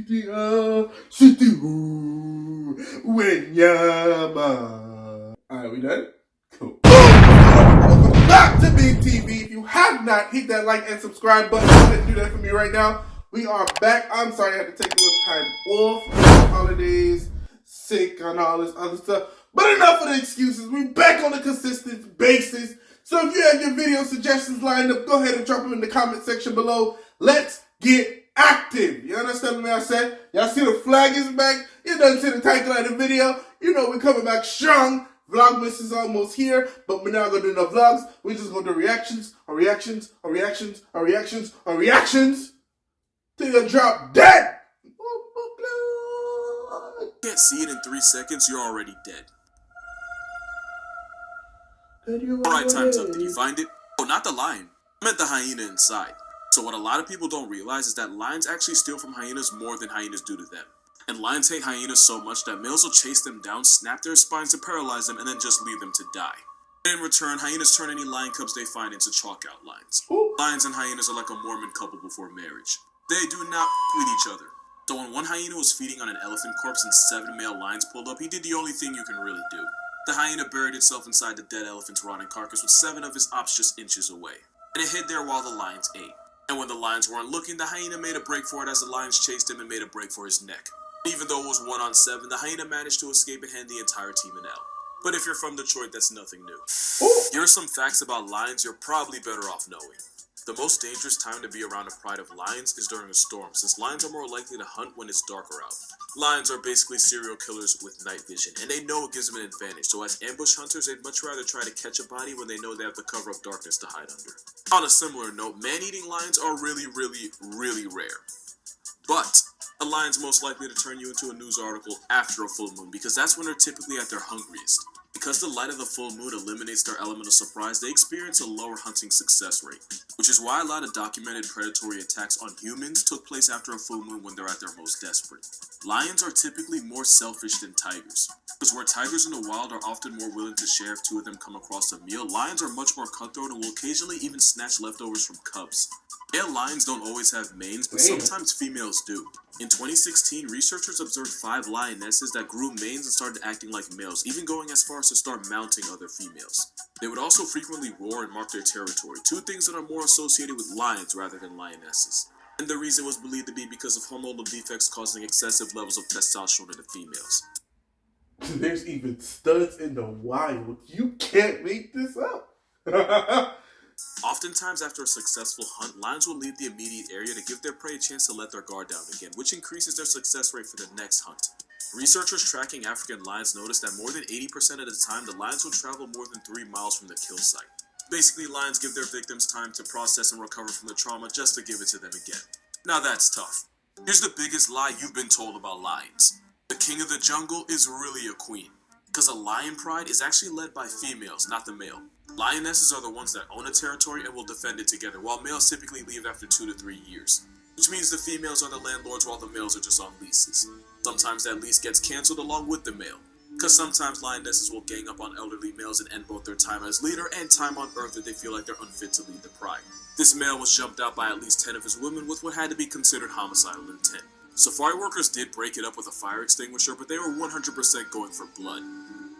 Alright, we done? Cool. Welcome back to Big TV. If you have not, hit that like and subscribe button. Go ahead and do that for me right now. We are back. I'm sorry I had to take a little time off for the holidays, sick and all this other stuff. But enough of the excuses. We're back on a consistent basis. So if you have your video suggestions lined up, go ahead and drop them in the comment section below. Let's get active. You understand what I said? Y'all see the flag is back. You done see the title of the video. You know we're coming back strong. Vlogmas is almost here, but we're not going to do no vlogs. We're just going to do reactions, till you drop dead. You can't see it in 3 seconds, you're already dead. Alright, time's up. Did you find it? Oh, not the lion. I meant the hyena inside. So what a lot of people don't realize is that lions actually steal from hyenas more than hyenas do to them. And lions hate hyenas so much that males will chase them down, snap their spines to paralyze them, and then just leave them to die. In return, hyenas turn any lion cubs they find into chalk-out lions. Lions and hyenas are like a Mormon couple before marriage. They do not with each other. So when one hyena was feeding on an elephant corpse and 7 male lions pulled up, he did the only thing you can really do. The hyena buried itself inside the dead elephant's rotting carcass with 7 of his ops just inches away. And it hid there while the lions ate. And when the lions weren't looking, the hyena made a break for it as the lions chased him and made a break for his neck. Even though it was 1 on 7, the hyena managed to escape and hand the entire team an L. But if you're from Detroit, that's nothing new. Here are some facts about lions you're probably better off knowing. The most dangerous time to be around a pride of lions is during a storm, since lions are more likely to hunt when it's darker out. Lions are basically serial killers with night vision, and they know it gives them an advantage, so as ambush hunters, they'd much rather try to catch a body when they know they have the cover of darkness to hide under. On a similar note, man-eating lions are really rare. But a lion's most likely to turn you into a news article after a full moon, because that's when they're typically at their hungriest. Because the light of the full moon eliminates their element of surprise, they experience a lower hunting success rate, which is why a lot of documented predatory attacks on humans took place after a full moon when they're at their most desperate. Lions are typically more selfish than tigers, because where tigers in the wild are often more willing to share if 2 of them come across a meal, lions are much more cutthroat and will occasionally even snatch leftovers from cubs. Male lions don't always have manes, but sometimes females do. In 2016, researchers observed 5 lionesses that grew manes and started acting like males, even going as far as to start mounting other females. They would also frequently roar and mark their territory, 2 things that are more associated with lions rather than lionesses. And the reason was believed to be because of hormonal defects causing excessive levels of testosterone in the females. There's even studs in the wild. You can't make this up. Oftentimes after a successful hunt, lions will leave the immediate area to give their prey a chance to let their guard down again, which increases their success rate for the next hunt. Researchers tracking African lions noticed that more than 80% of the time, the lions will travel more than 3 miles from the kill site. Basically, lions give their victims time to process and recover from the trauma just to give it to them again. Now that's tough. Here's the biggest lie you've been told about lions. The king of the jungle is really a queen, because a lion pride is actually led by females, not the male. Lionesses are the ones that own a territory and will defend it together, while males typically leave after 2 to 3 years. Which means the females are the landlords while the males are just on leases. Sometimes that lease gets cancelled along with the male, because sometimes lionesses will gang up on elderly males and end both their time as leader and time on Earth if they feel like they're unfit to lead the pride. This male was jumped out by at least 10 of his women with what had to be considered homicidal intent. Safari workers did break it up with a fire extinguisher, but they were 100% going for blood.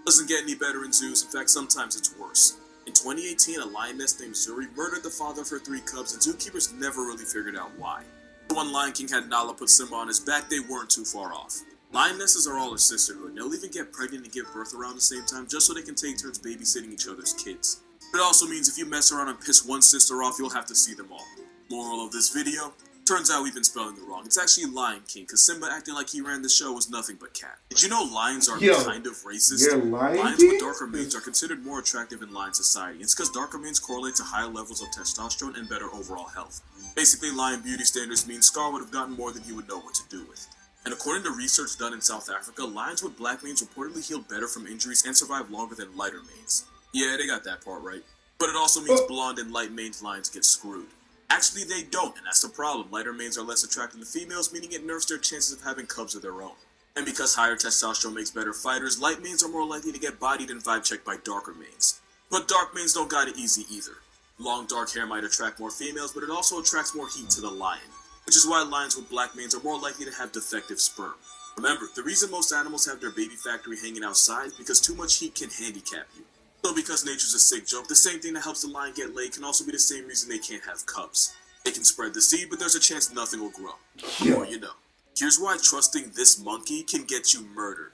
Doesn't get any better in zoos, in fact sometimes it's worse. In 2018, a lioness named Zuri murdered the father of her 3 cubs, and zookeepers never really figured out why. When Lion King had Nala put Simba on his back, they weren't too far off. Lionesses are all a sisterhood, and they'll even get pregnant and give birth around the same time just so they can take turns babysitting each other's kids. It also means if you mess around and piss one sister off, you'll have to see them all. Moral of this video? Turns out we've been spelling it wrong. It's actually Lion King, because Simba acting like he ran the show was nothing but cat. Did you know lions are kind of racist? Lions with darker manes are considered more attractive in lion society. It's because darker manes correlate to higher levels of testosterone and better overall health. Basically, lion beauty standards mean Scar would have gotten more than he would know what to do with. And according to research done in South Africa, lions with black manes reportedly heal better from injuries and survive longer than lighter manes. Yeah, they got that part right. But it also means blonde and light maned lions get screwed. Actually, they don't, and that's the problem. Lighter manes are less attractive to females, meaning it nerfs their chances of having cubs of their own. And because higher testosterone makes better fighters, light manes are more likely to get bodied and vibe checked by darker manes. But dark manes don't got it easy either. Long dark hair might attract more females, but it also attracts more heat to the lion. which is why lions with black manes are more likely to have defective sperm. Remember, the reason most animals have their baby factory hanging outside is because too much heat can handicap you. So because nature's a sick joke, the same thing that helps the lion get laid can also be the same reason they can't have cubs. They can spread the seed, but there's a chance nothing will grow. The more you know. Here's why trusting this monkey can get you murdered.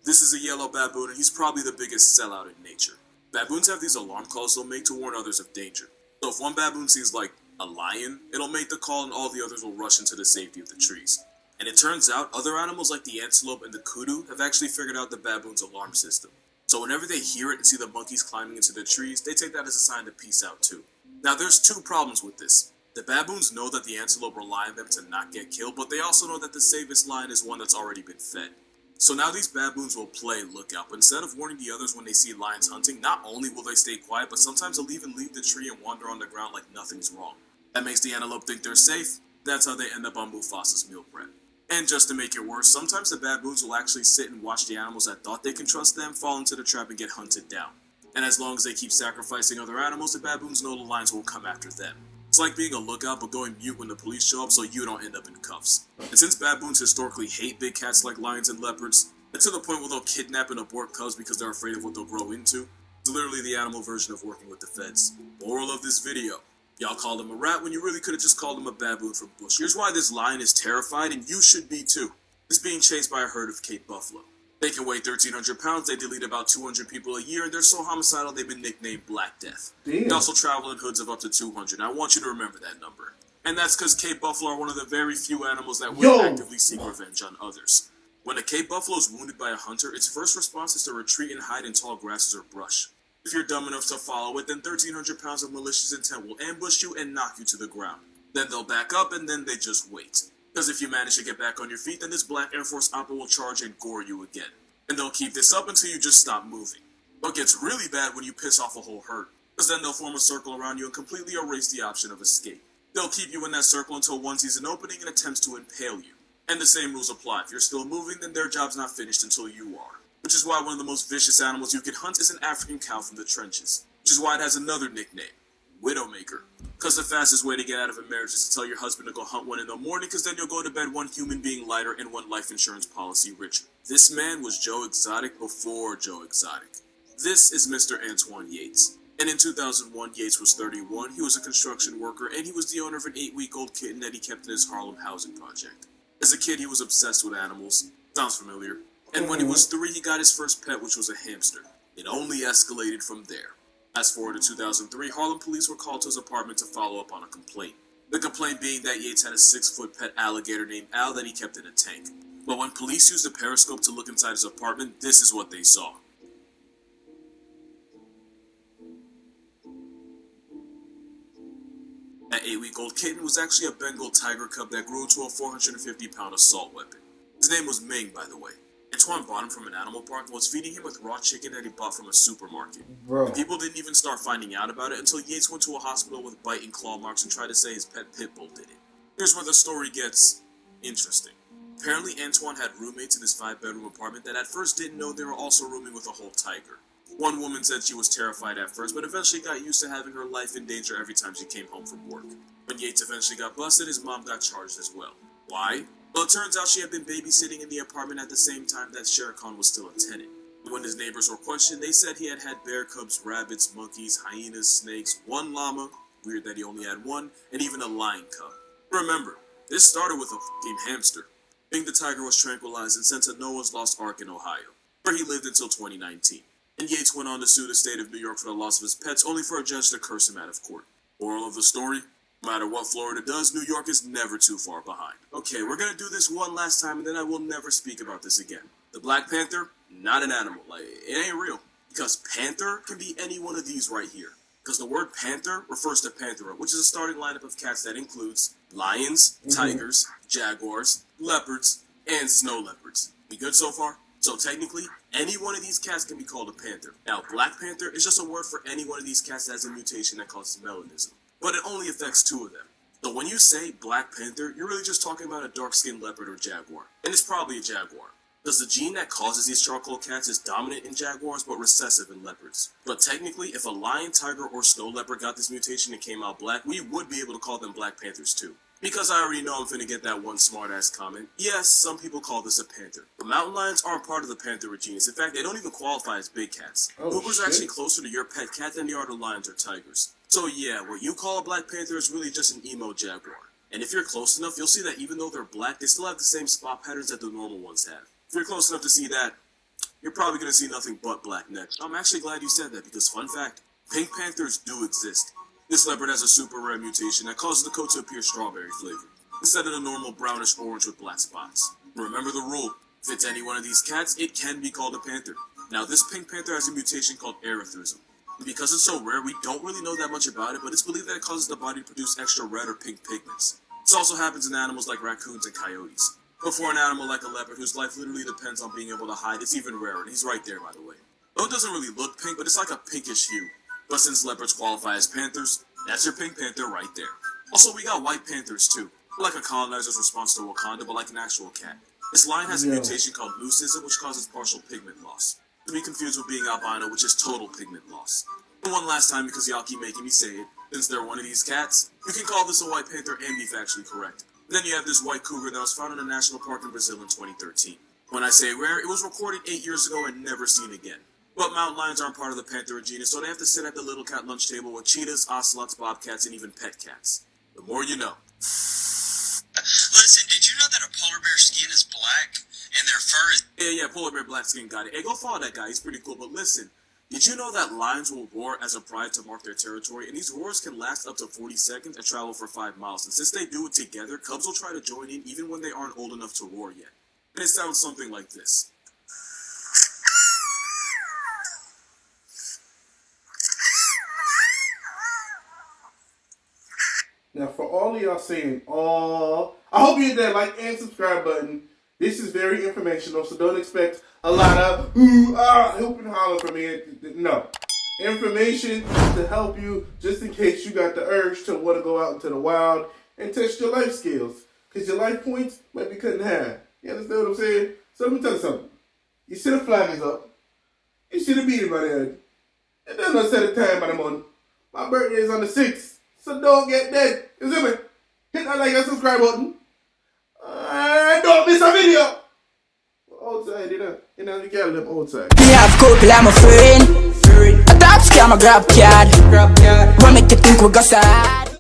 This is a yellow baboon, and he's probably the biggest sellout in nature. Baboons have these alarm calls they'll make to warn others of danger. So if one baboon sees, like, a lion, it'll make the call and all the others will rush into the safety of the trees. And it turns out other animals like the antelope and the kudu have actually figured out the baboon's alarm system. So whenever they hear it and see the monkeys climbing into the trees, they take that as a sign to peace out too. Now there's two problems with this. The baboons know that the antelope rely on them to not get killed, but they also know that the safest lion is one that's already been fed. So now these baboons will play lookout, but instead of warning the others when they see lions hunting, not only will they stay quiet, but sometimes they'll even leave the tree and wander on the ground like nothing's wrong. That makes the antelope think they're safe. That's how they end up on Mufasa's meal prep. And just to make it worse, sometimes the baboons will actually sit and watch the animals that thought they can trust them fall into the trap and get hunted down. And as long as they keep sacrificing other animals, the baboons know the lions won't come after them. It's like being a lookout but going mute when the police show up so you don't end up in cuffs. And since baboons historically hate big cats like lions and leopards, and to the point where they'll kidnap and abort cubs because they're afraid of what they'll grow into, it's literally the animal version of working with the feds. Moral of this video: y'all called him a rat when you really could have just called him a baboon from bush. Here's why this lion is terrified, and you should be too. It's being chased by a herd of Cape buffalo. They can weigh 1,300 pounds, they delete about 200 people a year, and they're so homicidal they've been nicknamed Black Death. Damn. They also travel in hoods of up to 200, and I want you to remember that number. And that's because Cape buffalo are one of the very few animals that will actively seek revenge on others. When a Cape buffalo is wounded by a hunter, its first response is to retreat and hide in tall grasses or brush. If you're dumb enough to follow it, then 1,300 pounds of malicious intent will ambush you and knock you to the ground. Then they'll back up, and then they just wait. Because if you manage to get back on your feet, then this Black Air Force opera will charge and gore you again. And they'll keep this up until you just stop moving. But gets really bad when you piss off a whole herd, because then they'll form a circle around you and completely erase the option of escape. They'll keep you in that circle until one sees an opening and attempts to impale you. And the same rules apply. If you're still moving, then their job's not finished until you are. Which is why one of the most vicious animals you can hunt is an African cow from the trenches. Which is why it has another nickname: Widowmaker. Because the fastest way to get out of a marriage is to tell your husband to go hunt one in the morning, because then you'll go to bed one human being lighter and one life insurance policy richer. This man was Joe Exotic before Joe Exotic. This is Mr. Antoine Yates. And in 2001, Yates was 31, he was a construction worker, and he was the owner of an 8-week-old kitten that he kept in his Harlem housing project. As a kid, he was obsessed with animals. Sounds familiar. And when he was 3, he got his first pet, which was a hamster. It only escalated from there. Fast forward to 2003, Harlem police were called to his apartment to follow up on a complaint. The complaint being that Yates had a 6-foot pet alligator named Al that he kept in a tank. But when police used a periscope to look inside his apartment, this is what they saw. That 8-week-old kitten was actually a Bengal tiger cub that grew into a 450-pound assault weapon. His name was Ming, by the way. Antoine bought him from an animal park and was feeding him with raw chicken that he bought from a supermarket. And people didn't even start finding out about it until Yates went to a hospital with bite and claw marks and tried to say his pet pit bull did it. Here's where the story gets interesting. Apparently Antoine had roommates in his 5-bedroom apartment that at first didn't know they were also rooming with a whole tiger. One woman said she was terrified at first, but eventually got used to having her life in danger every time she came home from work. When Yates eventually got busted, his mom got charged as well. Why? Well, it turns out she had been babysitting in the apartment at the same time that Shere Khan was still a tenant. When his neighbors were questioned, they said he had bear cubs, rabbits, monkeys, hyenas, snakes, one llama, weird that he only had one, and even a lion cub. Remember, this started with a f***ing hamster. Bing the tiger was tranquilized and sent to Noah's Lost Ark in Ohio, where he lived until 2019. And Yates went on to sue the state of New York for the loss of his pets, only for a judge to curse him out of court. Moral of the story: no matter what Florida does, New York is never too far behind. Okay, we're gonna do this one last time and then I will never speak about this again. The Black Panther, not an animal. Like, it ain't real. Because panther can be any one of these right here. Because the word panther refers to panthera, which is a starting lineup of cats that includes lions, tigers, jaguars, leopards, and snow leopards. We good so far? So technically, any one of these cats can be called a panther. Now, Black Panther is just a word for any one of these cats that has a mutation that causes melanism. But it only affects 2 of them. So when you say Black Panther, you're really just talking about a dark-skinned leopard or jaguar. And it's probably a jaguar. Thus, the gene that causes these charcoal cats is dominant in jaguars but recessive in leopards. But technically, if a lion, tiger, or snow leopard got this mutation and came out black, we would be able to call them Black Panthers too. Because I already know I'm finna get that one smart-ass comment. Yes, some people call this a panther. But mountain lions aren't part of the panther genus. In fact, they don't even qualify as big cats. Cougars are actually closer to your pet cat than they are to lions or tigers. So yeah, what you call a black panther is really just an emo jaguar. And if you're close enough, you'll see that even though they're black, they still have the same spot patterns that the normal ones have. If you're close enough to see that, you're probably going to see nothing but black next. I'm actually glad you said that because, fun fact, pink panthers do exist. This leopard has a super rare mutation that causes the coat to appear strawberry flavored, instead of the normal brownish orange with black spots. Remember the rule, if it's any one of these cats, it can be called a panther. Now this pink panther has a mutation called erythrism. And because it's so rare, we don't really know that much about it, but it's believed that it causes the body to produce extra red or pink pigments. This also happens in animals like raccoons and coyotes. But for an animal like a leopard whose life literally depends on being able to hide, it's even rarer, and he's right there, by the way. Though it doesn't really look pink, but it's like a pinkish hue. But since leopards qualify as panthers, that's your pink panther right there. Also, we got white panthers too. Like a colonizer's response to Wakanda, but like an actual cat. This lion has a mutation called leucism, which causes partial pigment loss. To be confused with being albino, which is total pigment loss. And one last time, because y'all keep making me say it, since they're one of these cats, you can call this a white panther and be factually correct. Then you have this white cougar that was found in a national park in Brazil in 2013. When I say rare, it was recorded 8 years ago and never seen again. But mountain lions aren't part of the panther genus, so they have to sit at the little cat lunch table with cheetahs, ocelots, bobcats, and even pet cats. The more you know. Listen, did you know that a polar bear's skin is black and their fur is... Yeah, polar bear black skin got it. Hey, go follow that guy, he's pretty cool. But listen, did you know that lions will roar as a pride to mark their territory? And these roars can last up to 40 seconds and travel for 5 miles. And since they do it together, cubs will try to join in even when they aren't old enough to roar yet. And it sounds something like this. Now, for all of y'all saying, "Oh," I hope you hit that like and subscribe button. This is very informational, so don't expect a lot of hoop and holler from me. No. Information to help you just in case you got the urge to want to go out into the wild and test your life skills. Because your life points might be cut in half. You understand what I'm saying? So let me tell you something. You see the flag is up. You see the beating by the end. It doesn't set a time by the month. My birthday is on the 6th. So don't get dead. You see me? Hit that like and subscribe button. And don't miss a video. Outside, you know, you can't live outside. Me have couple, I'm a friend. A top scam, a grab card. Wanna make you think we got sad.